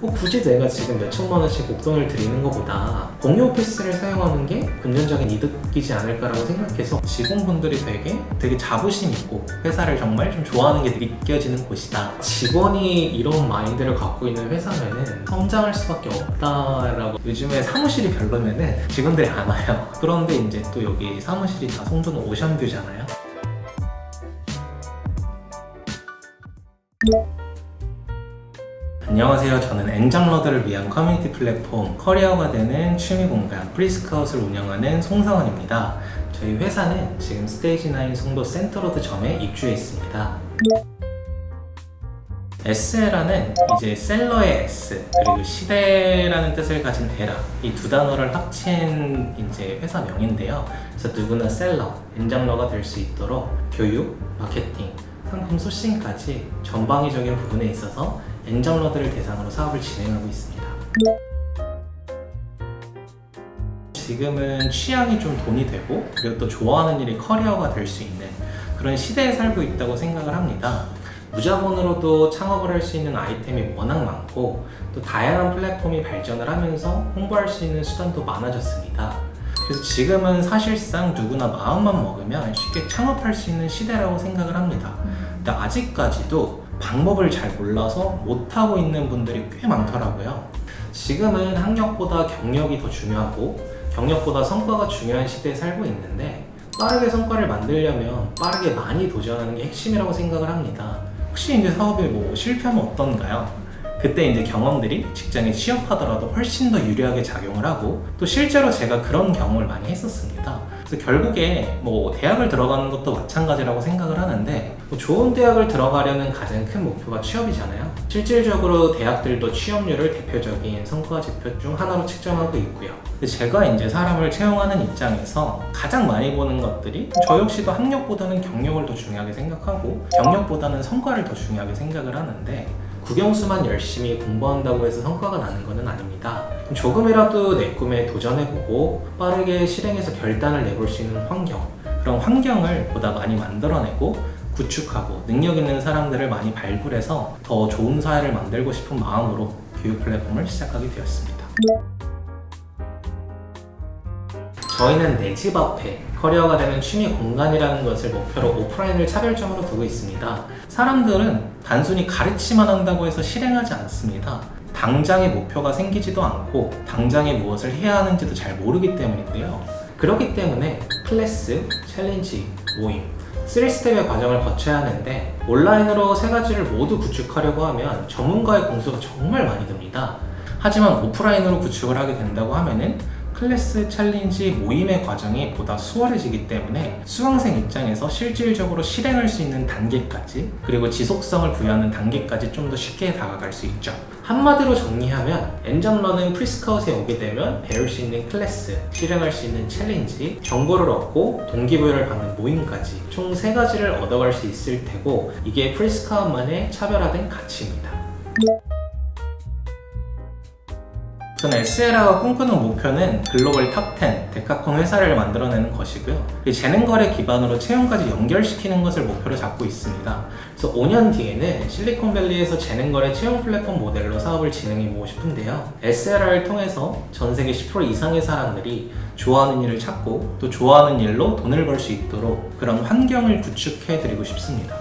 굳이 내가 지금 몇 천만 원씩 목돈을 들이는 것보다 공유 오피스를 사용하는 게 금전적인 이득이지 않을까라고 생각해서 직원분들이 되게 자부심 있고 회사를 정말 좀 좋아하는 게 느껴지는 곳이다. 직원이 이런 마인드를 갖고 있는 회사면은 성장할 수밖에 없다라고. 요즘에 사무실이 별로면은 직원들이 안 와요. 그런데 이제 또 여기 사무실이 다 송도는 오션뷰잖아요. 안녕하세요. 저는 엔장러들을 위한 커뮤니티 플랫폼 커리어가 되는 취미 공간 프리스카웃을 운영하는 송상원입니다. 저희 회사는 지금 스테이지9 송도 센터로드 점에 입주해 있습니다. SLA는 이제 셀러의 S 그리고 시대라는 뜻을 가진 데라, 이 두 단어를 합친 이제 회사명인데요. 그래서 누구나 셀러, 엔장러가 될 수 있도록 교육, 마케팅, 상품 소싱까지 전방위적인 부분에 있어서 엔장러들을 대상으로 사업을 진행하고 있습니다. 지금은 취향이 좀 돈이 되고 그리고 또 좋아하는 일이 커리어가 될 수 있는 그런 시대에 살고 있다고 생각을 합니다. 무자본으로도 창업을 할 수 있는 아이템이 워낙 많고 또 다양한 플랫폼이 발전을 하면서 홍보할 수 있는 수단도 많아졌습니다. 그래서 지금은 사실상 누구나 마음만 먹으면 쉽게 창업할 수 있는 시대라고 생각을 합니다. 근데 아직까지도 방법을 잘 몰라서 못하고 있는 분들이 꽤 많더라고요. 지금은 학력보다 경력이 더 중요하고 경력보다 성과가 중요한 시대에 살고 있는데 빠르게 성과를 만들려면 빠르게 많이 도전하는 게 핵심이라고 생각을 합니다. 혹시 이제 사업에 실패하면 어떤가요? 그때 이제 경험들이 직장에 취업하더라도 훨씬 더 유리하게 작용을 하고 또 실제로 제가 그런 경험을 많이 했었습니다. 그래서 결국에 대학을 들어가는 것도 마찬가지라고 생각을 하는데 좋은 대학을 들어가려는 가장 큰 목표가 취업이잖아요. 실질적으로 대학들도 취업률을 대표적인 성과 지표 중 하나로 측정하고 있고요. 근데 제가 이제 사람을 채용하는 입장에서 가장 많이 보는 것들이 저 역시도 학력보다는 경력을 더 중요하게 생각하고 경력보다는 성과를 더 중요하게 생각을 하는데 국영수만 열심히 공부한다고 해서 성과가 나는 것은 아닙니다. 조금이라도 내 꿈에 도전해보고 빠르게 실행해서 결단을 내볼 수 있는 환경, 그런 환경을 보다 많이 만들어내고 구축하고 능력 있는 사람들을 많이 발굴해서 더 좋은 사회를 만들고 싶은 마음으로 교육 플랫폼을 시작하게 되었습니다. 저희는 내 집 앞에 커리어가 되는 취미 공간이라는 것을 목표로 오프라인을 차별점으로 두고 있습니다. 사람들은 단순히 가르치만 한다고 해서 실행하지 않습니다. 당장의 목표가 생기지도 않고 당장에 무엇을 해야 하는지도 잘 모르기 때문이고요. 그렇기 때문에 클래스, 챌린지, 모임 3스텝의 과정을 거쳐야 하는데 온라인으로 세 가지를 모두 구축하려고 하면 전문가의 공수가 정말 많이 듭니다. 하지만 오프라인으로 구축을 하게 된다고 하면은 클래스, 챌린지, 모임의 과정이 보다 수월해지기 때문에 수강생 입장에서 실질적으로 실행할 수 있는 단계까지 그리고 지속성을 부여하는 단계까지 좀 더 쉽게 다가갈 수 있죠. 한마디로 정리하면 엔장러는 프리스카웃에 오게 되면 배울 수 있는 클래스, 실행할 수 있는 챌린지, 정보를 얻고 동기부여를 받는 모임까지 총 3가지를 얻어갈 수 있을 테고 이게 프리스카웃만의 차별화된 가치입니다. 우선 SLA가 꿈꾸는 목표는 글로벌 탑10 데카콘 회사를 만들어내는 것이고요. 재능거래 기반으로 채용까지 연결시키는 것을 목표로 잡고 있습니다. 그래서 5년 뒤에는 실리콘밸리에서 재능거래 채용 플랫폼 모델로 사업을 진행해보고 싶은데요. SLA를 통해서 전 세계 10% 이상의 사람들이 좋아하는 일을 찾고 또 좋아하는 일로 돈을 벌 수 있도록 그런 환경을 구축해드리고 싶습니다.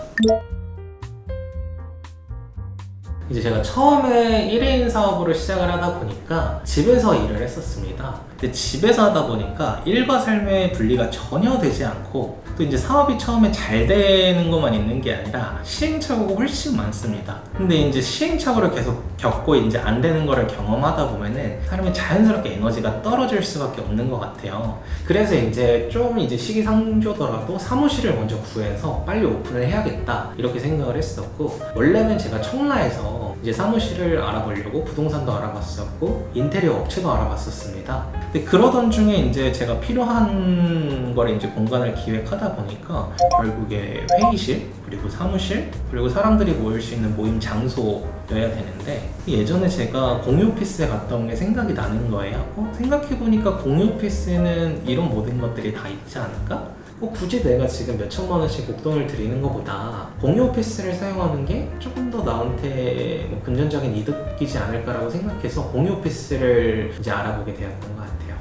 이제 제가 처음에 1인 사업으로 시작을 하다 보니까 집에서 일을 했었습니다. 근데 집에서 하다 보니까 일과 삶의 분리가 전혀 되지 않고 또 이제 사업이 처음에 잘 되는 것만 있는 게 아니라 시행착오가 훨씬 많습니다. 근데 이제 시행착오를 계속 겪고 이제 안 되는 거를 경험하다 보면은 사람이 자연스럽게 에너지가 떨어질 수밖에 없는 것 같아요. 그래서 이제 좀 시기상조더라도 사무실을 먼저 구해서 빨리 오픈을 해야겠다 이렇게 생각을 했었고 원래는 제가 청라에서 이제 사무실을 알아보려고 부동산도 알아봤었고 인테리어 업체도 알아봤었습니다. 근데 그러던 중에 이제 제가 필요한 걸 이제 공간을 기획하다 보니까 결국에 회의실 그리고 사무실 그리고 사람들이 모일 수 있는 모임 장소여야 되는데 예전에 제가 공유 오피스에 갔다 온 게 생각이 나는 거예요. 생각해보니까 공유 오피스에는 이런 모든 것들이 다 있지 않을까? 굳이 내가 지금 몇 천만 원씩 목돈을 들이는 것보다 공유 오피스를 사용하는 게 조금 더 나한테 뭐 금전적인 이득이지 않을까라고 생각해서 공유 오피스를 이제 알아보게 되었던 것 같아요.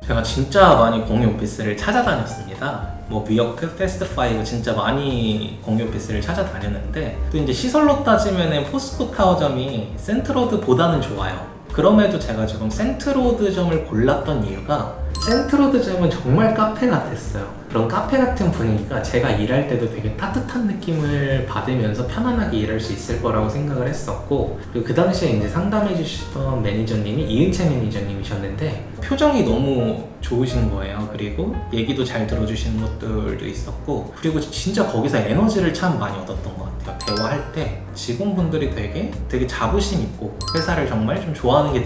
제가 진짜 많이 공유 오피스를 찾아다녔습니다. 뭐 위워크, 패스트5 진짜 많이 공유 오피스를 찾아다녔는데 또 이제 시설로 따지면은 포스코 타워점이 센트로드보다는 좋아요. 그럼에도 제가 지금 센트로드점을 골랐던 이유가 센트로드점은 정말 카페 같았어요. 그런 카페 같은 분위기가 제가 일할 때도 되게 따뜻한 느낌을 받으면서 편안하게 일할 수 있을 거라고 생각을 했었고, 그리고 그 당시에 이제 상담해 주시던 매니저님이 이은채 매니저님이셨는데 표정이 너무 좋으신 거예요. 그리고 얘기도 잘 들어주시는 것들도 있었고, 그리고 진짜 거기서 에너지를 참 많이 얻었던 것 같아요. 대화할 때 직원분들이 되게 자부심 있고 회사를 정말 좀 좋아하는 게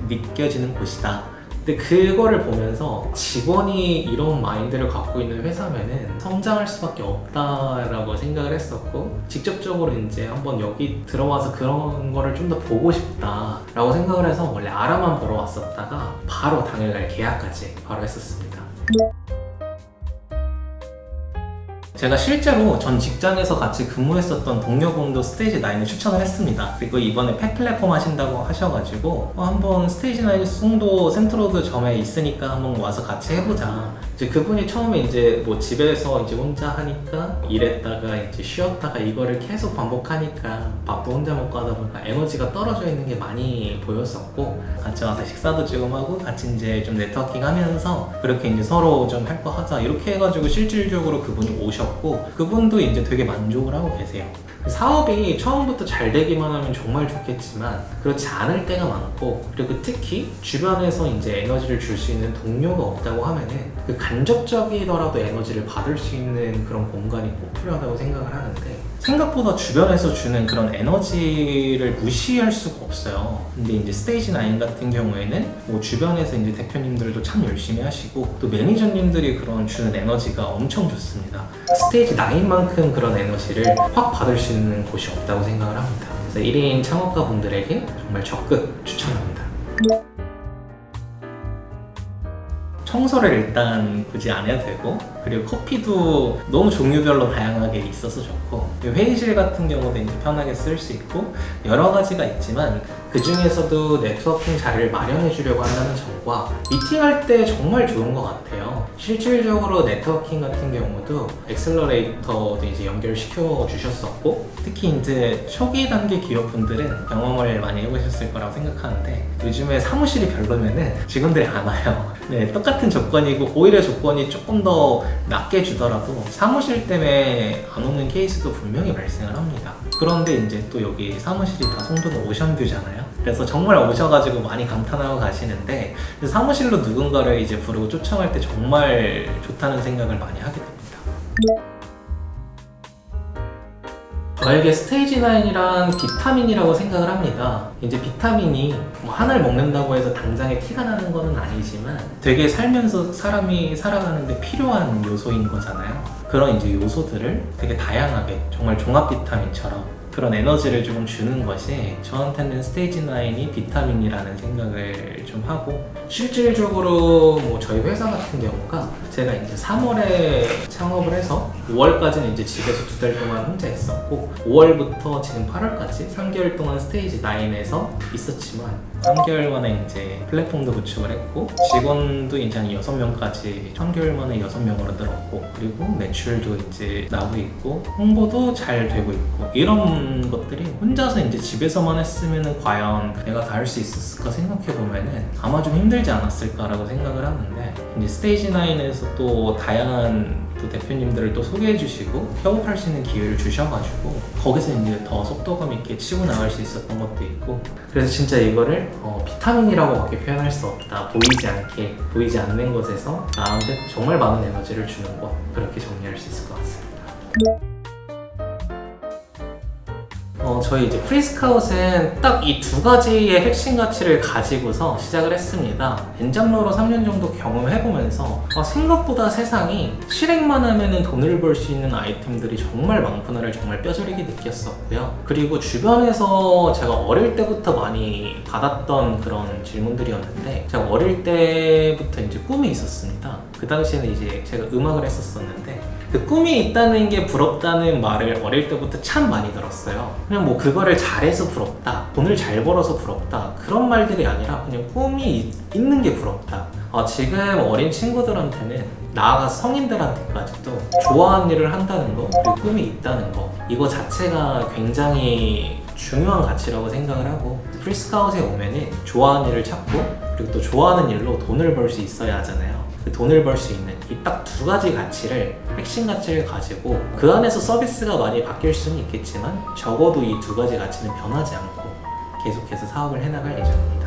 느껴지는 곳이다. 근데 그거를 보면서 직원이 이런 마인드를 갖고 있는 회사면은 성장할 수밖에 없다라고 생각을 했었고, 직접적으로 이제 한번 여기 들어와서 그런 거를 좀 더 보고 싶다라고 생각을 해서 원래 아라만 보러 왔었다가 바로 당일날 계약까지 바로 했었습니다. 제가 실제로 전 직장에서 같이 근무했었던 동료분도 스테이지 9을 추천을 했습니다. 그리고 이번에 팩 플랫폼 하신다고 하셔가지고 한번 스테이지 9 송도 센트로드 점에 있으니까 한번 와서 같이 해보자. 이제 그분이 처음에 이제 뭐 집에서 이제 혼자 하니까 일했다가 이제 쉬었다가 이거를 계속 반복하니까 밥도 혼자 먹고 하다 보니까 에너지가 떨어져 있는 게 많이 보였었고, 같이 와서 식사도 지금 하고 같이 이제 좀 네트워킹 하면서 그렇게 이제 서로 좀 할 거 하자 이렇게 해가지고 실질적으로 그분이 오셨고, 그분도 이제 되게 만족을 하고 계세요. 사업이 처음부터 잘 되기만 하면 정말 좋겠지만 그렇지 않을 때가 많고, 그리고 특히 주변에서 이제 에너지를 줄 수 있는 동료가 없다고 하면은 그 간접적이더라도 에너지를 받을 수 있는 그런 공간이 꼭 필요하다고 생각을 하는데, 생각보다 주변에서 주는 그런 에너지를 무시할 수가 없어요. 근데 이제 스테이지 9 같은 경우에는 뭐 주변에서 이제 대표님들도 참 열심히 하시고 또 매니저님들이 그런 주는 에너지가 엄청 좋습니다. 스테이지 9만큼 그런 에너지를 확 받을 수 있는 곳이 없다고 생각을 합니다. 그래서 1인 창업가 분들에게 정말 적극 추천합니다. 청소를 일단 굳이 안 해도 되고, 그리고 커피도 너무 종류별로 다양하게 있어서 좋고, 회의실 같은 경우도 이제 편하게 쓸 수 있고 여러 가지가 있지만 그 중에서도 네트워킹 자리를 마련해 주려고 한다는 점과 미팅할 때 정말 좋은 것 같아요. 실질적으로 네트워킹 같은 경우도 엑셀러레이터도 이제 연결시켜 주셨었고, 특히 이제 초기 단계 기업분들은 경험을 많이 해보셨을 거라고 생각하는데 요즘에 사무실이 별로면은 직원들이 안 와요. 네, 똑같은 조건이고 오히려 조건이 조금 더 낮게 주더라도 사무실 때문에 안 오는 케이스도 분명히 발생을 합니다. 그런데 이제 또 여기 사무실이 다 송도는 오션뷰잖아요. 그래서 정말 오셔가지고 많이 감탄하고 가시는데, 사무실로 누군가를 이제 부르고 초청할 때 정말 좋다는 생각을 많이 하게 됩니다. 저에게 스테이지 9이란 비타민이라고 생각을 합니다. 이제 비타민이 뭐 하나를 먹는다고 해서 당장에 티가 나는 건 아니지만 되게 살면서 사람이 살아가는데 필요한 요소인 거잖아요. 그런 이제 요소들을 되게 다양하게 정말 종합 비타민처럼 그런 에너지를 조금 주는 것이 저한테는 스테이지 9이 비타민이라는 생각을 좀 하고, 실질적으로 뭐 저희 회사 같은 경우가 제가 이제 3월에 창업을 해서 5월까지는 이제 집에서 2달 동안 혼자 있었고, 5월부터 지금 8월까지 3개월 동안 스테이지 9에서 있었지만 3개월 만에 이제 플랫폼도 구축을 했고 직원도 이제 한 6명까지 3개월 만에 6명으로 늘었고, 그리고 매출도 이제 나오고 있고 홍보도 잘 되고 있고, 이런 것들이 혼자서 이제 집에서만 했으면은 과연 내가 다 할 수 있었을까 생각해 보면은 아마 좀 힘들지 않았을까라고 생각을 하는데, 이제 스테이지 9에서 또 다양한 또 대표님들을 또 소개해 주시고 협업할 수 있는 기회를 주셔가지고 거기서 이제 더 속도감 있게 치고 나갈 수 있었던 것도 있고, 그래서 진짜 이거를 비타민이라고밖에 표현할 수 없다. 보이지 않는 곳에서 나한테 정말 많은 에너지를 주는 곳, 그렇게 정리할 수 있을 것 같습니다. 저희 이제 프리스카웃은 딱 이 두 가지의 핵심 가치를 가지고서 시작을 했습니다. 엔잡러로 3년 정도 경험해보면서 생각보다 세상이 실행만 하면은 돈을 벌 수 있는 아이템들이 정말 많구나를 정말 뼈저리게 느꼈었고요. 그리고 주변에서 제가 어릴 때부터 많이 받았던 그런 질문들이었는데, 제가 어릴 때부터 이제 꿈이 있었습니다. 그 당시에는 이제 제가 음악을 했었었는데, 그 꿈이 있다는 게 부럽다는 말을 어릴 때부터 참 많이 들었어요. 그냥 뭐 그거를 잘해서 부럽다, 돈을 잘 벌어서 부럽다, 그런 말들이 아니라 그냥 꿈이 있는 게 부럽다. 지금 어린 친구들한테는, 나아가 성인들한테까지도 좋아하는 일을 한다는 거, 그리고 꿈이 있다는 거, 이거 자체가 굉장히 중요한 가치라고 생각을 하고, 프리스카웃에 오면은 좋아하는 일을 찾고, 그리고 또 좋아하는 일로 돈을 벌 수 있어야 하잖아요. 그 돈을 벌 수 있는 이 딱 두 가지 가치를, 핵심 가치를 가지고, 그 안에서 서비스가 많이 바뀔 수는 있겠지만 적어도 이 두 가지 가치는 변하지 않고 계속해서 사업을 해나갈 예정입니다.